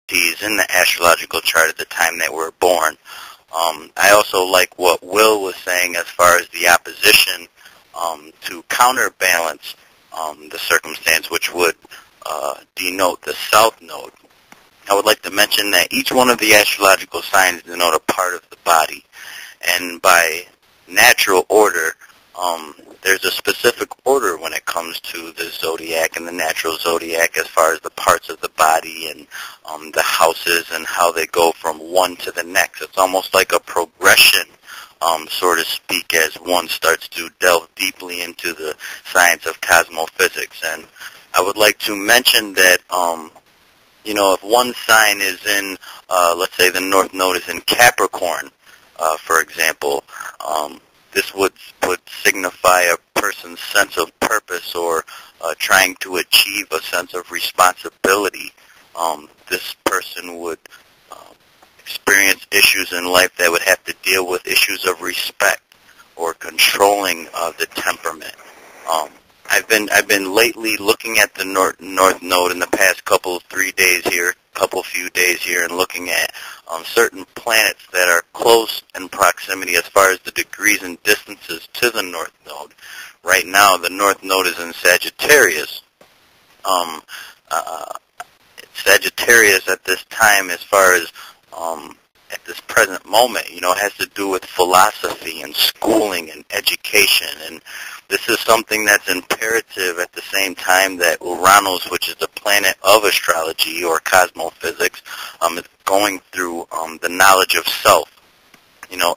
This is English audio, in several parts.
entities in the astrological chart at the time they were born. I also like what Will was saying as far as the opposition to counterbalance the circumstance, which would denote the south node. I would like to mention that each one of the astrological signs denote a part of the body, and by natural order, there's a specific order when it comes to the zodiac and the natural zodiac as far as the parts of the body and the houses and how they go from one to the next. It's almost like a progression, so to speak, as one starts to delve deeply into the science of cosmophysics. And I would like to mention that, if one sign is in, let's say the North Node is in Capricorn, for example, this would signify a person's sense of purpose or trying to achieve a sense of responsibility. This person would experience issues in life that would have to deal with issues of respect or controlling the temperament. I've been lately looking at the North Node in the past few days here, and looking at certain planets that are close in proximity as far as the degrees and distances to the North Node. Right now, the North Node is in Sagittarius. Sagittarius at this time, as far as at this present moment, it has to do with philosophy and schooling and education, and this is something that's imperative at the same time that Uranus, which is the planet of astrology or cosmophysics, is going through the knowledge of self.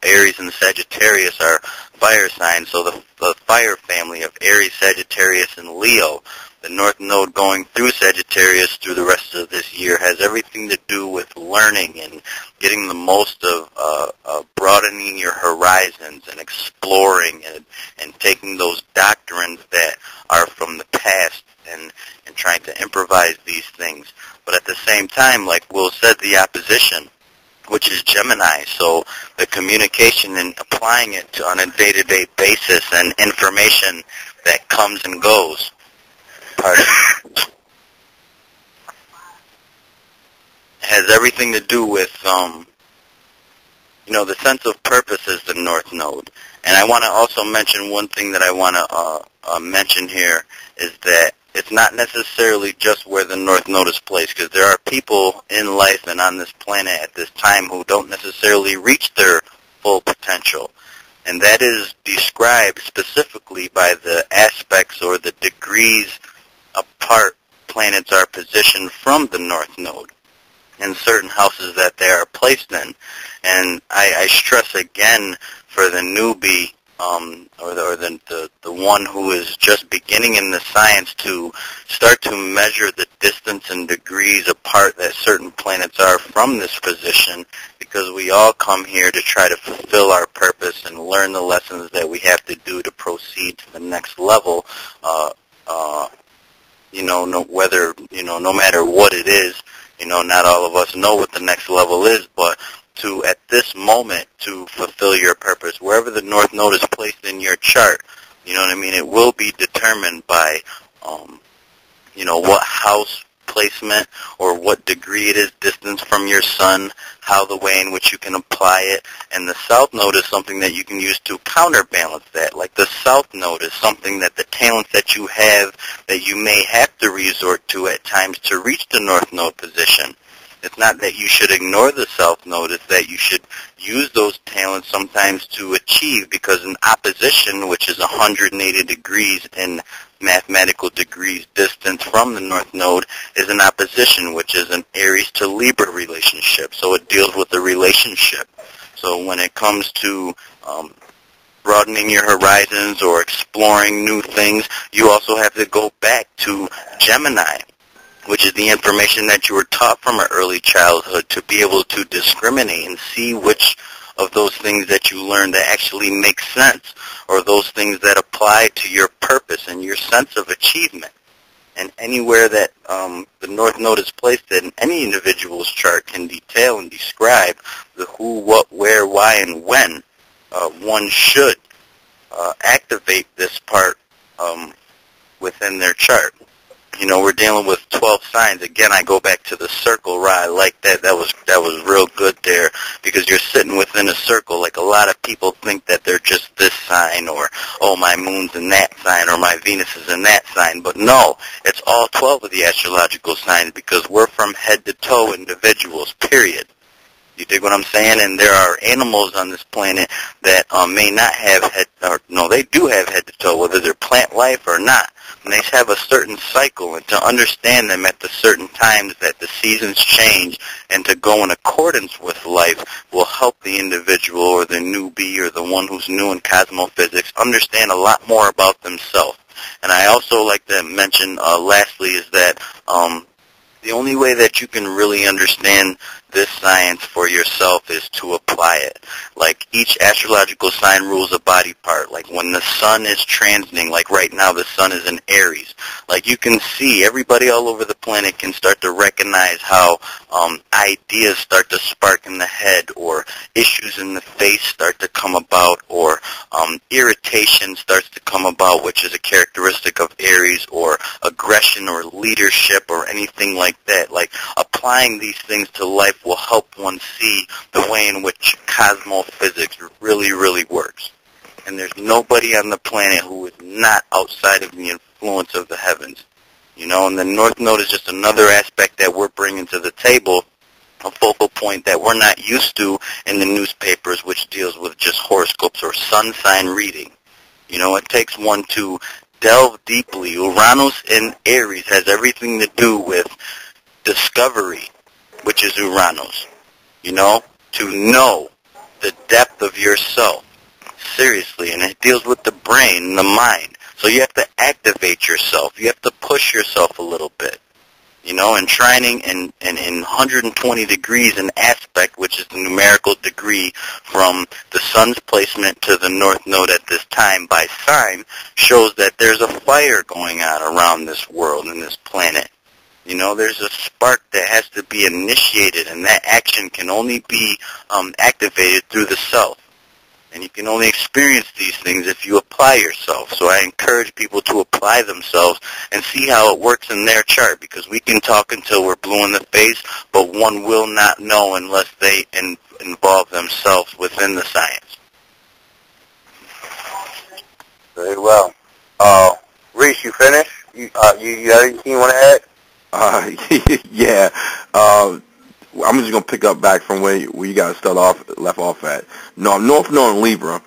Aries and Sagittarius are fire signs, so the fire family of Aries, Sagittarius, and Leo. The North Node going through Sagittarius through the rest of this year has everything to do with learning and getting the most of broadening your horizons and exploring and taking those doctrines that are from the past and trying to improvise these things. But at the same time, like Will said, the opposition, which is Gemini, so the communication and applying it on a day-to-day basis and information that comes and goes. Has everything to do with, the sense of purpose is the North Node. And I want to also mention one thing that I want to mention here is that it's not necessarily just where the North Node is placed, because there are people in life and on this planet at this time who don't necessarily reach their full potential. And that is described specifically by the aspects or the degrees apart planets are positioned from the North Node in certain houses that they are placed in. And I stress again for the newbie or the one who is just beginning in the science to start to measure the distance and degrees apart that certain planets are from this position, because we all come here to try to fulfill our purpose and learn the lessons that we have to do to proceed to the next level. No matter what it is, not all of us know what the next level is, but at this moment, to fulfill your purpose, wherever the North Node is placed in your chart, it will be determined by, what house placement or what degree it is distance from your sun, how the way in which you can apply it. And the South Node is something that you can use to counterbalance that. Like the South Node is something that the talents that you have that you may have to resort to at times to reach the North Node position. It's not that you should ignore the South Node, it's that you should use those talents sometimes to achieve, because an opposition, which is 180 degrees in mathematical degrees distance from the North Node, is an opposition, which is an Aries to Libra relationship. So it deals with the relationship. So when it comes to broadening your horizons or exploring new things, you also have to go back to Gemini, which is the information that you were taught from an early childhood, to be able to discriminate and see which of those things that you learn that actually make sense, or those things that apply to your purpose and your sense of achievement. And anywhere that the North Node is placed in any individual's chart can detail and describe the who, what, where, why, and when one should activate this part within their chart. You know, we're dealing with 12 signs. Again, I go back to the circle, right? I like that. That was real good there, because you're sitting within a circle. Like, a lot of people think that they're just this sign, or, oh, my moon's in that sign, or my Venus is in that sign. But no, it's all 12 of the astrological signs, because we're from head to toe individuals, period. You dig what I'm saying? And there are animals on this planet that may not have head, or no, they do have head to toe, whether they're plant life or not. And they have a certain cycle, and to understand them at the certain times that the seasons change, and to go in accordance with life, will help the individual or the newbie or the one who's new in cosmophysics understand a lot more about themselves. And I also like to mention, lastly, is that the only way that you can really understand this science for yourself is to apply it. Like, each astrological sign rules a body part. Like, when the sun is transiting, like right now the sun is in Aries, like, you can see everybody all over the planet can start to recognize how ideas start to spark in the head, or issues in the face start to come about, or irritation starts to come about, which is a characteristic of Aries, or aggression or leadership or anything like that. Like, applying these things to life will help one see the way in which cosmophysics really, really works. And there's nobody on the planet who is not outside of the influence of the heavens. You know, and the North Node is just another aspect that we're bringing to the table, a focal point that we're not used to in the newspapers, which deals with just horoscopes or sun sign reading. You know, it takes one to delve deeply. Uranus in Aries has everything to do with discovery, which is Uranus. You know, to know the depth of yourself. Seriously, and it deals with the brain and the mind. So you have to activate yourself. You have to push yourself a little bit. You know, and trining in 120 degrees in aspect, which is the numerical degree from the sun's placement to the North Node at this time by sign, shows that there's a fire going on around this world and this planet. You know, there's a spark that has to be initiated, and that action can only be activated through the self. And you can only experience these things if you apply yourself. So I encourage people to apply themselves and see how it works in their chart, because we can talk until we're blue in the face, but one will not know unless they involve themselves within the science. Very well. Reese, you finished? You got anything you want to add? Yeah. I'm just going to pick up back from where you guys left off at. No, North Node in Libra,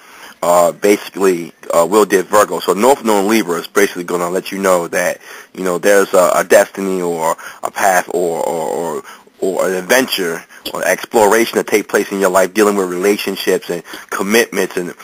basically, Will did Virgo. So North Node in Libra is basically going to let you know that, you know, there's a destiny or a path or an adventure or exploration that take place in your life, dealing with relationships and commitments and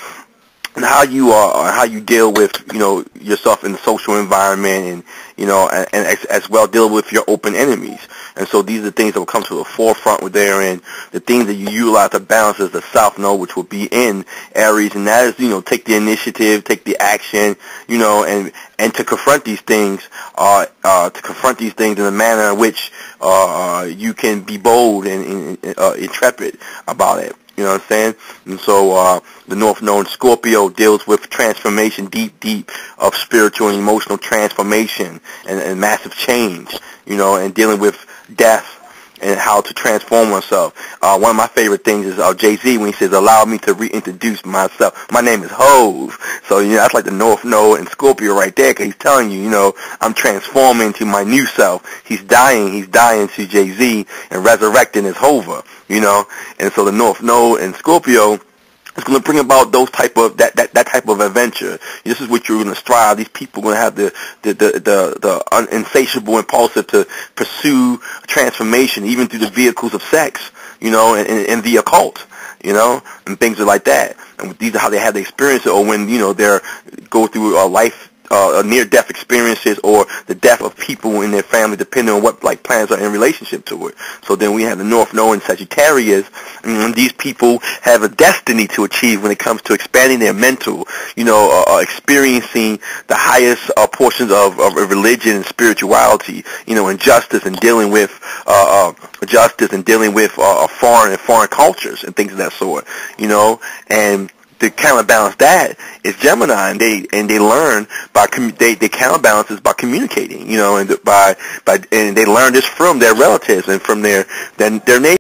how you deal with, you know, yourself in the social environment, and, you know, and as well deal with your open enemies. And so these are the things that will come to the forefront with there, and the things that you utilize to balance is the South Node, which will be in Aries, and that is, you know, take the initiative, take the action, you know, and to confront these things, in a manner in which you can be bold and intrepid about it. You know what I'm saying? And so the North Node in Scorpio deals with transformation, deep of spiritual and emotional transformation and massive change, you know, and dealing with death and how to transform oneself. One of my favorite things is Jay-Z when he says, "Allow me to reintroduce myself. My name is Hove." So, you know, that's like the North Node and Scorpio right there, because he's telling you, you know, I'm transforming to my new self. He's dying to Jay-Z and resurrecting his Hova, you know. And so the North Node and Scorpio, it's going to bring about those type of that type of adventure. This is what you're going to strive. These people are going to have the insatiable impulsive to pursue transformation, even through the vehicles of sex, you know, and the occult, you know, and things like that. And these are how they have the experience, or when, you know, they're go through a life. Near-death experiences, or the death of people in their family, depending on what like plans are in relationship to it. So then we have the North Node in Sagittarius, and these people have a destiny to achieve when it comes to expanding their mental, you know, experiencing the highest portions of religion and spirituality, you know, and justice, and dealing with foreign cultures and things of that sort, you know, and to counterbalance that is Gemini, and they learn by they counterbalance this by communicating, and and they learn this from their relatives and from their neighbors.